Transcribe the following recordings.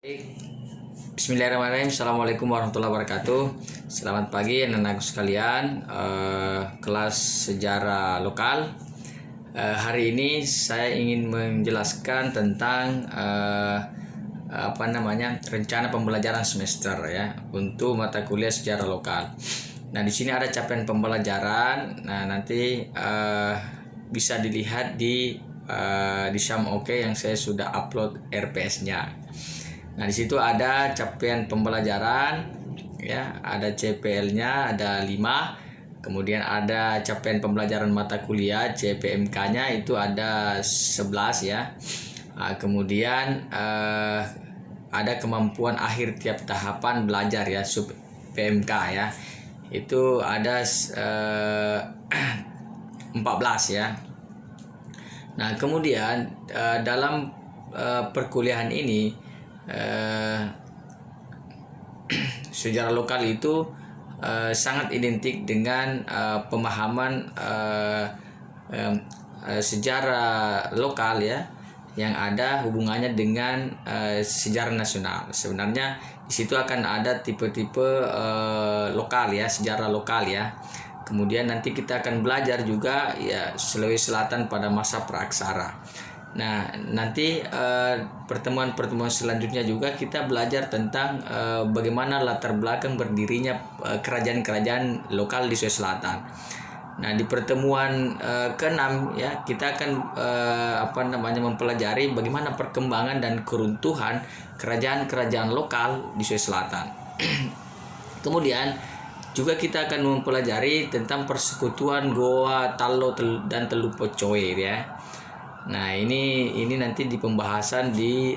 Bismillahirrahmanirrahim. Assalamualaikum warahmatullahi wabarakatuh. Selamat pagi anak-anakku sekalian. Kelas sejarah lokal. Hari ini saya ingin menjelaskan tentang rencana pembelajaran semester ya untuk mata kuliah sejarah lokal. Nah, di sini ada capaian pembelajaran. Nah, nanti bisa dilihat di Syam Oke yang saya sudah upload RPS-nya. Nah, di situ ada capaian pembelajaran ya, ada CPL-nya ada 5. Kemudian ada capaian pembelajaran mata kuliah CPMK-nya itu ada 11 ya. Kemudian ada kemampuan akhir tiap tahapan belajar ya, sub PMK ya. Itu ada 14 ya. Nah, kemudian dalam perkuliahan ini sejarah lokal itu sangat identik dengan pemahaman sejarah lokal ya, yang ada hubungannya dengan sejarah nasional. Sebenarnya di situ akan ada tipe-tipe lokal ya, sejarah lokal ya. Kemudian nanti kita akan belajar juga ya Sulawesi Selatan pada masa praaksara. Nah, nanti pertemuan-pertemuan selanjutnya juga kita belajar tentang bagaimana latar belakang berdirinya kerajaan-kerajaan lokal di Sulawesi Selatan. Nah, di pertemuan ke-6 ya kita akan mempelajari bagaimana perkembangan dan keruntuhan kerajaan-kerajaan lokal di Sulawesi Selatan. Kemudian juga kita akan mempelajari tentang persekutuan Goa, Talo, dan Teluk Pocoir ya. Nah, ini nanti di pembahasan di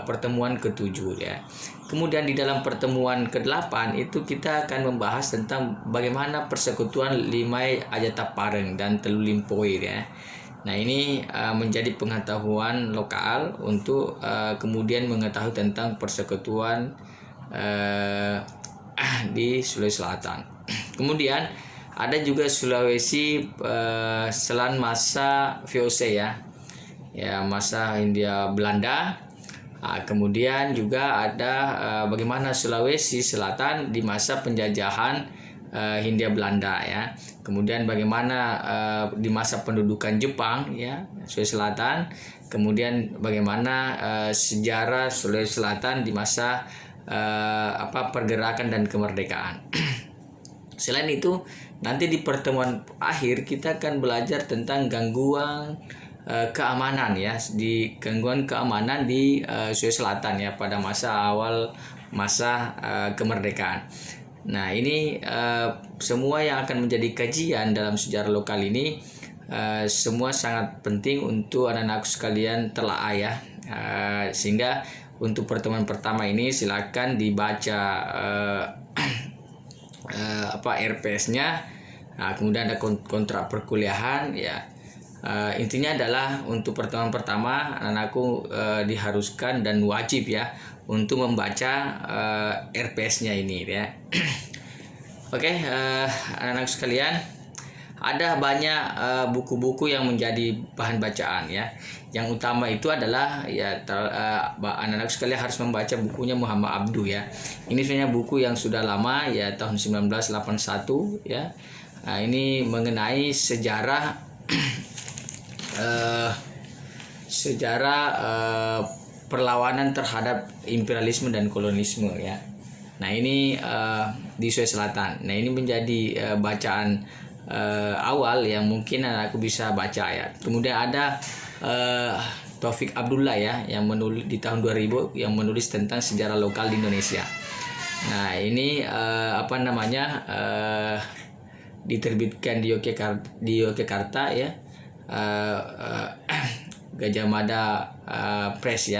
pertemuan ke-7 ya. Kemudian di dalam pertemuan ke-8 itu kita akan membahas tentang bagaimana persekutuan Limai Ajatapareng dan Teluk Limpoir ya. Nah, ini menjadi pengetahuan lokal untuk kemudian mengetahui tentang persekutuan di Sulawesi Selatan. Kemudian ada juga Sulawesi Selan masa VOC ya, masa Hindia Belanda. Kemudian juga ada bagaimana Sulawesi Selatan di masa penjajahan Hindia Belanda ya. Kemudian bagaimana di masa pendudukan Jepang ya Sulawesi Selatan. Kemudian bagaimana sejarah Sulawesi Selatan di masa pergerakan dan kemerdekaan. Selain itu, nanti di pertemuan akhir kita akan belajar tentang gangguan keamanan ya, di gangguan keamanan di Sulawesi Selatan ya pada masa awal masa kemerdekaan. Nah, ini semua yang akan menjadi kajian dalam sejarah lokal ini semua sangat penting untuk anak-anak sekalian telaah ya. Sehingga untuk pertemuan pertama ini silakan dibaca RPS-nya. Nah, kemudian ada kontrak perkuliahan ya. Intinya adalah untuk pertemuan pertama anak-anakku diharuskan dan wajib ya untuk membaca RPS-nya ini ya. Oke, anak-anak sekalian, ada banyak buku-buku yang menjadi bahan bacaan ya. Yang utama itu adalah ya anak-anak sekalian harus membaca bukunya Muhammad Abduh ya. Ini sebenarnya buku yang sudah lama ya, tahun 1981 ya. Nah, ini mengenai sejarah perlawanan terhadap imperialisme dan kolonialisme ya. Nah, ini di Sulawesi Selatan. Nah, ini menjadi bacaan awal yang mungkin aku bisa baca ya. Kemudian ada Taufik Abdullah ya yang menulis di tahun 2000 yang menulis tentang sejarah lokal di Indonesia. Nah, ini diterbitkan di Yogyakarta ya, Gajah Mada Press ya.